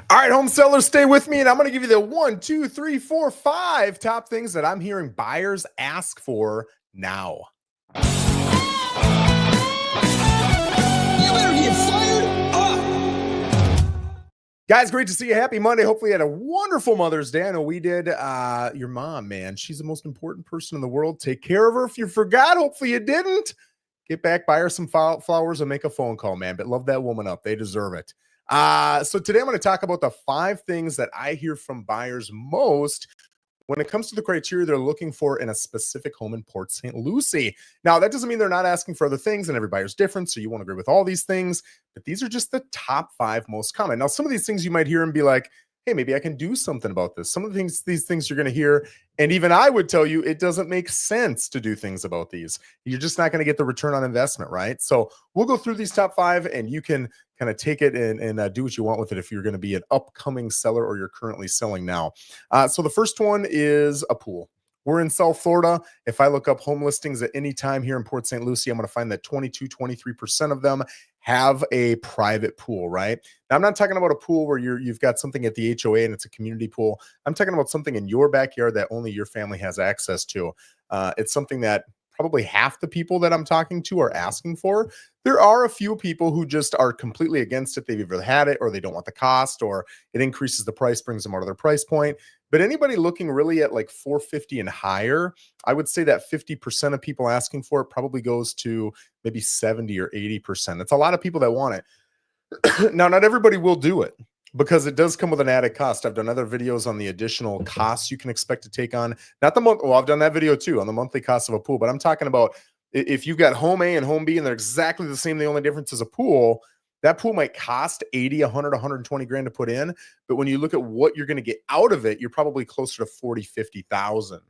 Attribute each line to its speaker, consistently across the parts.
Speaker 1: All right, home sellers, stay with me, and I'm going to give you the 1, 2, 3, 4, 5 top things that I'm hearing buyers ask for now.
Speaker 2: You better get fired up.
Speaker 1: Guys, great to see you. Happy Monday. Hopefully you had a wonderful Mother's Day. I know we did. Your mom, man, she's the most important person in the world. Take care of her. If you forgot, hopefully you didn't. Get back, buy her some flowers, and make a phone call, man. But love that woman up. They deserve it. So today I'm going to talk about the 5 things that I hear from buyers most when it comes to the criteria they're looking for in a specific home in Port St Lucie. Now, that doesn't mean they're not asking for other things, and every buyer's different, so you won't agree with all these things, but these are just the top 5 most common. Now, some of these things you might hear and be like, hey, maybe I can do something about this. Some of the things, these things you're going to hear, and even I would tell you it doesn't make sense to do things about these. You're just not going to get the return on investment, right? So we'll go through these top 5, and you can kind of take it and do what you want with it if you're going to be an upcoming seller or you're currently selling now. So the first one is a pool. We're in South Florida. If I look up home listings at any time here in Port St Lucie, I'm going to find that 23% of them have a private pool, right? Now, I'm not talking about a pool where you've got something at the HOA and it's a community pool. I'm talking about something in your backyard that only your family has access to. It's something that probably half the people that I'm talking to are asking for. There are a few people who just are completely against it. They've either had it or they don't want the cost, or it increases the price, brings them out of their price point. But anybody looking really at like $450 and higher, I would say that 50% of people asking for it probably goes to maybe 70 or 80%. It's a lot of people that want it. Now, not everybody will do it, because it does come with an added cost. I've done other videos on the additional costs you can expect to take on. Not the month. Well, I've done that video too on the monthly cost of a pool, but I'm talking about if you've got home A and home B and they're exactly the same, the only difference is a pool. That pool might cost 80, 100, 120 grand to put in. But when you look at what you're going to get out of it, you're probably closer to 40, 50,000.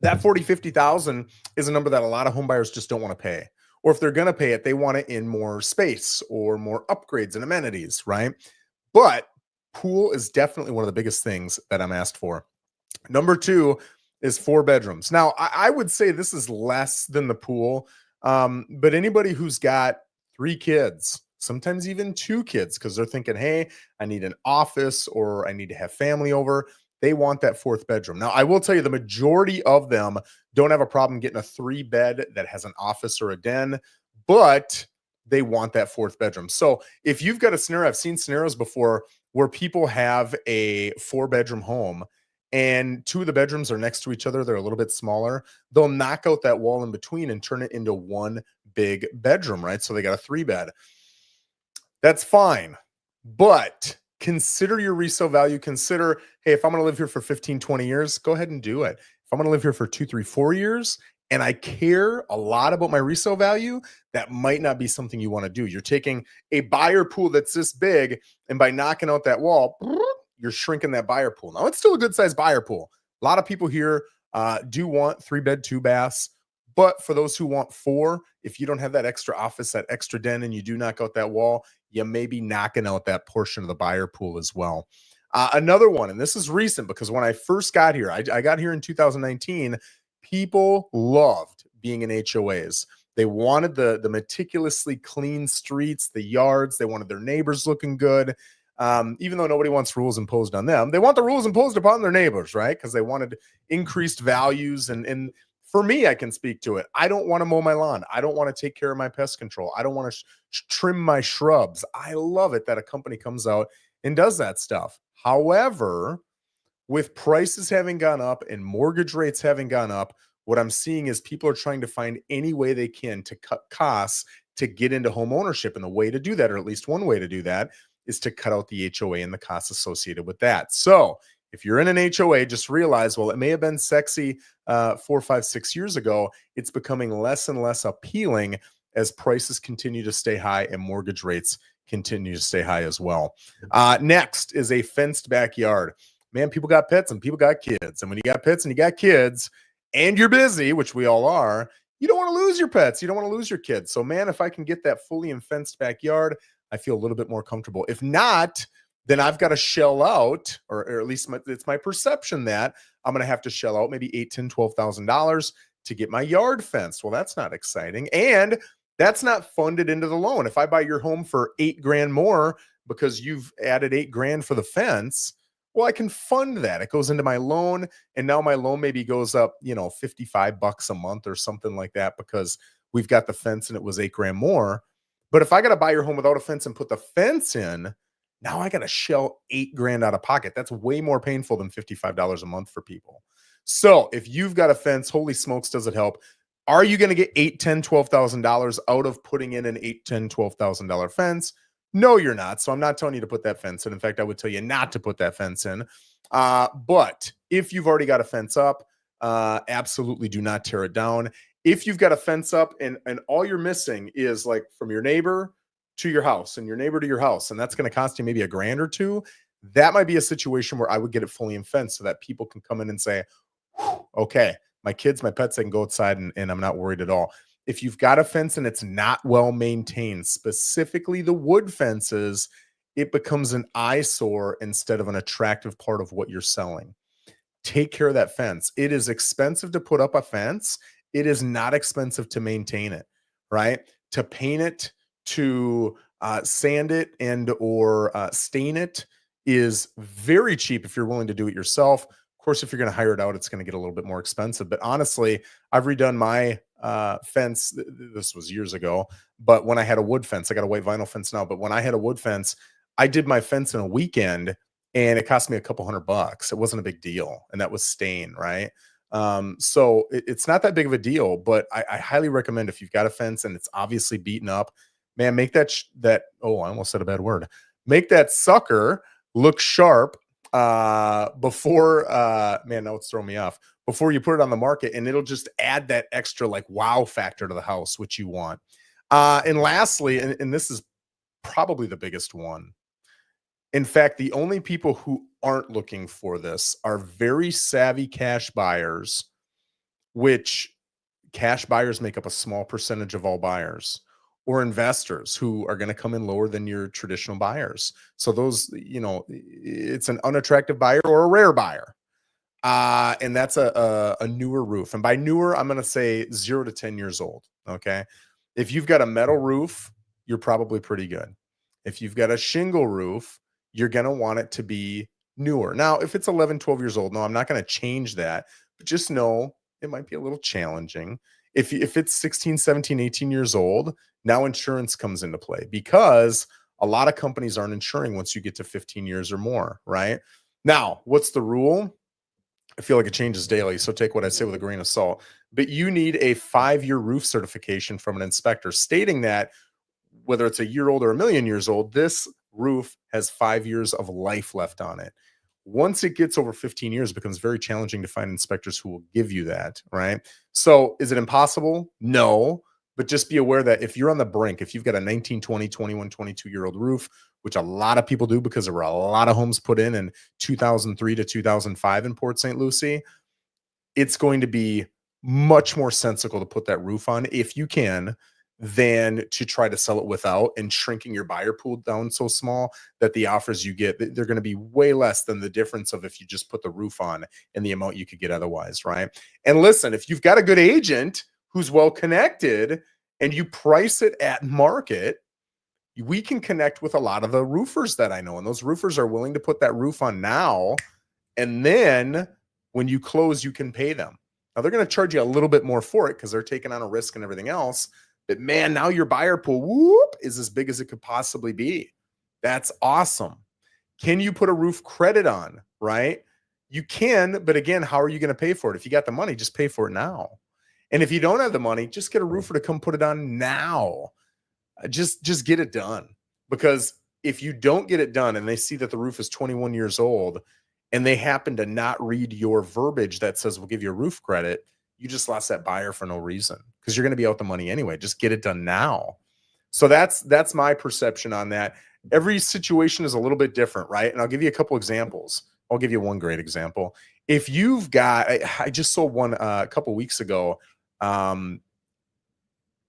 Speaker 1: That 40, 50,000 is a number that a lot of home buyers just don't want to pay. Or if they're going to pay it, they want it in more space or more upgrades and amenities, right? But pool is definitely one of the biggest things that I'm asked for. Number 2 is 4 bedrooms. Now, I would say this is less than the pool, but anybody who's got 3 kids, sometimes even 2 kids, because they're thinking, hey, I need an office or I need to have family over, they want that 4th bedroom. Now, I will tell you the majority of them don't have a problem getting a 3-bed that has an office or a den, but they want that 4th bedroom. So if you've got a scenario, I've seen scenarios before where people have a 4-bedroom home and 2 of the bedrooms are next to each other. They're a little bit smaller. They'll knock out that wall in between and turn it into one big bedroom, right? So they got a 3-bed. That's fine, but consider your resale value. Consider, hey, if I'm going to live here for 15, 20 years, go ahead and do it. If I'm going to live here for 2, 3, 4 years, and I care a lot about my resale value, that might not be something you want to do. You're taking a buyer pool that's this big, and by knocking out that wall, you're shrinking that buyer pool. Now, it's still a good-sized buyer pool. A lot of people here do want 3-bed, 2 baths. But for those who want 4, if you don't have that extra office, that extra den, and you do knock out that wall, you may be knocking out that portion of the buyer pool as well. Another one, and this is recent because when I first got here, I got here in 2019, people loved being in HOAs. They wanted the meticulously clean streets, the yards. They wanted their neighbors looking good. Even though nobody wants rules imposed on them, they want the rules imposed upon their neighbors, right? Because they wanted increased values. And for me, I can speak to it. I don't want to mow my lawn. I don't want to take care of my pest control. I don't want to trim my shrubs. I love it that a company comes out and does that stuff. However, with prices having gone up and mortgage rates having gone up, what I'm seeing is people are trying to find any way they can to cut costs to get into home ownership. And the way to do that, or at least one way to do that, is to cut out the HOA and the costs associated with that. So if you're in an HOA, just realize, well, it may have been sexy 4, 5, 6 years ago. It's becoming less and less appealing as prices continue to stay high and mortgage rates continue to stay high as well. Next is a fenced backyard. Man, people got pets and people got kids. And when you got pets and you got kids and you're busy, which we all are, you don't want to lose your pets. You don't want to lose your kids. So, man, if I can get that fully fenced backyard, I feel a little bit more comfortable. If not, then I've got to shell out, or at least it's my perception that I'm going to have to shell out maybe $8,000, $10,000, $12,000 to get my yard fenced. Well, that's not exciting. And that's not funded into the loan. If I buy your home for $8,000 more, because you've added 8 grand for the fence. Well, I can fund that. It goes into my loan. And now my loan maybe goes up, $55 a month or something like that because we've got the fence and it was 8 grand more. But if I got to buy your home without a fence and put the fence in, now I got to shell 8 grand out of pocket. That's way more painful than $55 a month for people. So if you've got a fence, holy smokes, does it help? Are you going to get $8, $10, $12,000 out of putting in an $8, $10, $12,000 fence? No, you're not. So I'm not telling you to put that fence in. In fact, I would tell you not to put that fence in. But if you've already got a fence up, absolutely do not tear it down. If you've got a fence up and all you're missing is like from your neighbor to your house and your neighbor to your house, and that's going to cost you maybe $1 grand or $2, that might be a situation where I would get it fully fenced so that people can come in and say, okay, my kids, my pets, they can go outside and I'm not worried at all. If you've got a fence and it's not well maintained, specifically the wood fences, it becomes an eyesore instead of an attractive part of what you're selling. Take care of that fence. It is expensive to put up a fence. It is not expensive to maintain it, right? To paint it, to sand it and or stain it is very cheap if you're willing to do it yourself. Of course, if you're going to hire it out, it's going to get a little bit more expensive. But honestly, I've redone my fence. This was years ago, but when I had a wood fence, I got a white vinyl fence now. But when I had a wood fence, I did my fence in a weekend and it cost me a couple $100. It wasn't a big deal. And that was stain, right? So it's not that big of a deal, but I highly recommend if you've got a fence and it's obviously beaten up, man, make that, oh, I almost said a bad word. Make that sucker look sharp before, man, now it's throwing me off, before you put it on the market, and it'll just add that extra like wow factor to the house, which you want. And lastly, and this is probably the biggest one. In fact, the only people who aren't looking for this are very savvy cash buyers, which cash buyers make up a small percentage of all buyers, or investors who are going to come in lower than your traditional buyers. So those, it's an unattractive buyer or a rare buyer. And that's a newer roof. And by newer, I'm going to say 0 to 10 years old. Okay. If you've got a metal roof, you're probably pretty good. If you've got a shingle roof, you're going to want it to be newer. Now, if it's 11, 12 years old, no, I'm not going to change that, but just know it might be a little challenging. If it's 16, 17, 18 years old, now insurance comes into play because a lot of companies aren't insuring once you get to 15 years or more, right? Now, what's the rule? I feel like it changes daily, so take what I say with a grain of salt. But you need a 5-year roof certification from an inspector stating that whether it's a year old or 1,000,000 years old, this roof has 5 years of life left on it. Once it gets over 15 years, it becomes very challenging to find inspectors who will give you that, right? So is it impossible? No, but just be aware that if you're on the brink, if you've got a 19, 20, 21, 22-year-old roof, which a lot of people do because there were a lot of homes put in 2003 to 2005 in Port St Lucie, it's going to be much more sensible to put that roof on if you can than to try to sell it without, and shrinking your buyer pool down so small that the offers you get, they're going to be way less than the difference of if you just put the roof on and the amount you could get otherwise, right? And listen, if you've got a good agent who's well connected and you price it at market, we can connect with a lot of the roofers that I know, and those roofers are willing to put that roof on now, and then when you close, you can pay them. Now they're going to charge you a little bit more for it because they're taking on a risk and everything else. But man, now your buyer pool is as big as it could possibly be. That's awesome. Can you put a roof credit on, right? You can, but again, how are you going to pay for it? If you got the money, just pay for it now. And if you don't have the money, just get a roofer to come put it on now. Just get it done. Because if you don't get it done and they see that the roof is 21 years old and they happen to not read your verbiage that says we'll give you a roof credit, you just lost that buyer for no reason because you're going to be out the money anyway. Just get it done now. So that's my perception on that. Every situation is a little bit different, right? And I'll give you a couple examples. I'll give you one great example. If you've got, I just sold one a couple weeks ago.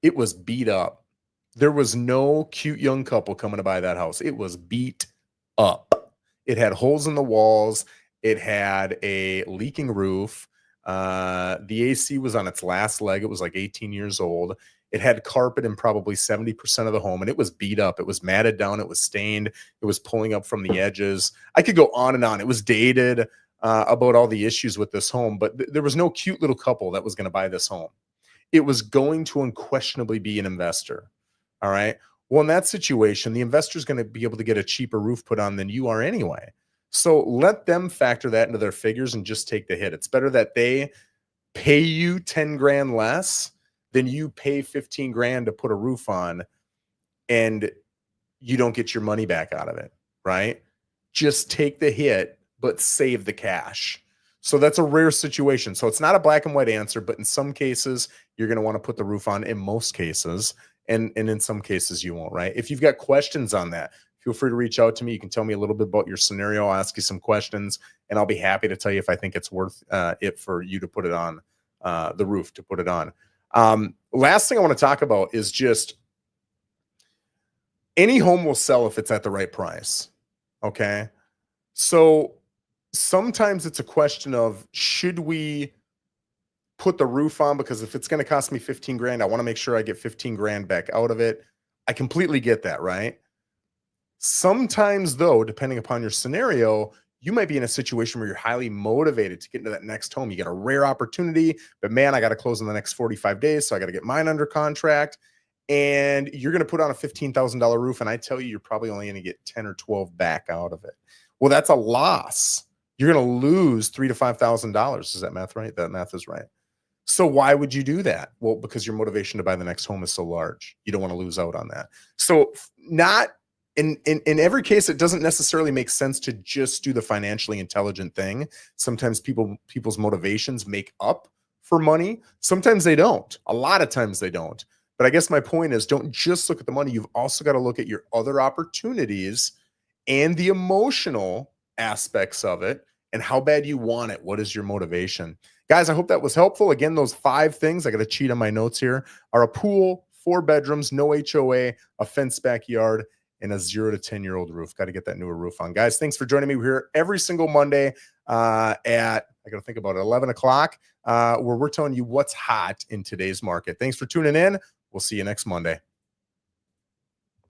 Speaker 1: It was beat up. There was no cute young couple coming to buy that house. It was beat up. It had holes in the walls. It had a leaking roof. The AC was on its last leg. It was like 18 years old. It had carpet in probably 70% of the home, and it was beat up. It was matted down. It was stained. It was pulling up from the edges. I could go on and on. It was dated about all the issues with this home, but there was no cute little couple that was going to buy this home. It was going to unquestionably be an investor. All right. Well, in that situation, the investor is going to be able to get a cheaper roof put on than you are anyway. So let them factor that into their figures and just take the hit. It's better that they pay you 10 grand less than you pay 15 grand to put a roof on and you don't get your money back out of it, right? Just take the hit, but save the cash. So that's a rare situation. So it's not a black and white answer, but in some cases, you're going to want to put the roof on in most cases. And in some cases you won't, right? If you've got questions on that, feel free to reach out to me. You can tell me a little bit about your scenario. I'll ask you some questions and I'll be happy to tell you if I think it's worth it for you to put it on the roof, to put it on. Last thing I want to talk about is just any home will sell if it's at the right price. Okay. So sometimes it's a question of, should we put the roof on? Because if it's going to cost me 15 grand, I want to make sure I get 15 grand back out of it. I completely get that, right? Sometimes though, depending upon your scenario, you might be in a situation where you're highly motivated to get into that next home. You got a rare opportunity, but man, I got to close in the next 45 days. So I got to get mine under contract. And you're going to put on a $15,000 roof. And I tell you, you're probably only going to get 10 or 12 back out of it. Well, that's a loss. You're going to lose $3,000 to $5,000. Is that math right? That math is right. So why would you do that? Well, because your motivation to buy the next home is so large. You don't want to lose out on that. So not in every case, it doesn't necessarily make sense to just do the financially intelligent thing. Sometimes people's motivations make up for money. Sometimes they don't. A lot of times they don't. But I guess my point is, don't just look at the money. You've also got to look at your other opportunities and the emotional aspects of it and how bad you want it. What is your motivation? Guys, I hope that was helpful. Again, those 5 things, I got to cheat on my notes here, are a pool, 4 bedrooms, no HOA, a fenced backyard, and a 0 to 10-year-old roof. Got to get that newer roof on. Guys, thanks for joining me. We're here every single Monday at, I got to think about it, 11 o'clock, where we're telling you what's hot in today's market. Thanks for tuning in. We'll see you next Monday.